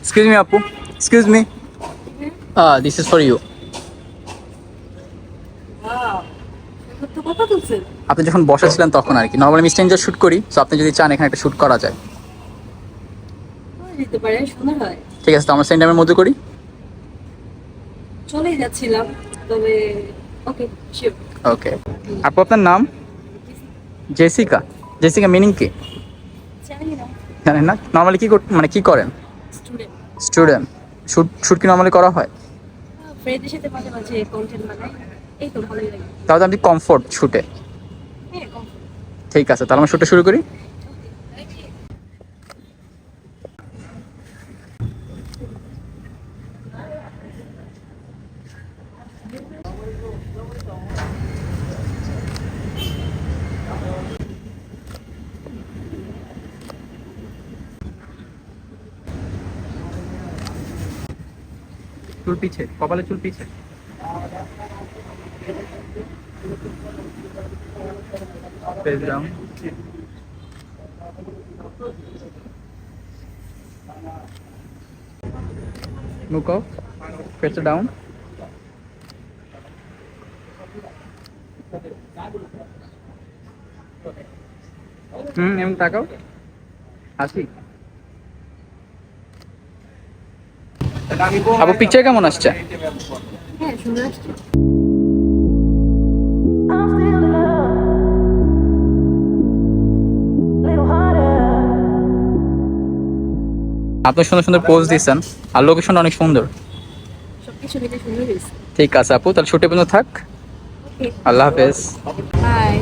Excuse me, Apu. Excuse me. This is for you. আপনি যখন বসেছিলেন তখন আর কি, নর্মালি আমি স্ট্রেঞ্জার শুট করি, সো আপনি যদি চান এখানে একটা শুট করা যায়। ঠিক আছে, তো আমরা সেন্ড টাইমের মধ্যে করি। চলেই যাচ্ছিলাম, তবে ওকে শিওর। ওকে। আপু আপনার নাম? জেসিকা। জেসিকা মিনিং কি জানি না। জানেন না? নর্মালি কি মানে কি করেন? স্টুডেন্ট। স্টুডেন্ট। শুট শুট কি নর্মালি করা হয়? ফ্রেন্ডের সাথে মাঝে মাঝে কন্টেন্ট বানাই, এই তো ভালোই লাগে। তাহলে আপনি কমফোর্ট শুটে? হ্যাঁ, কমফোর্ট। ঠিক আছে, তাহলে আমরা শুটটা শুরু করি। চুল পিছে, কপালে চুল পিছে। Face down. Look up. Face down. এমন তাকাও, হাসি। আপু পিকচার কেমন আসছে? হ্যাঁ, সুন্দর আসছে। আপনি সুন্দর সুন্দর পোজ দিয়েছেন, আর লোকেশনটা অনেক সুন্দর। সবকিছু মিলে সুন্দর হয়েছে। ঠিক আছে আপু, তাহলে শুটে পর্যন্ত থাক। আল্লাহ হাফেজ। বাই।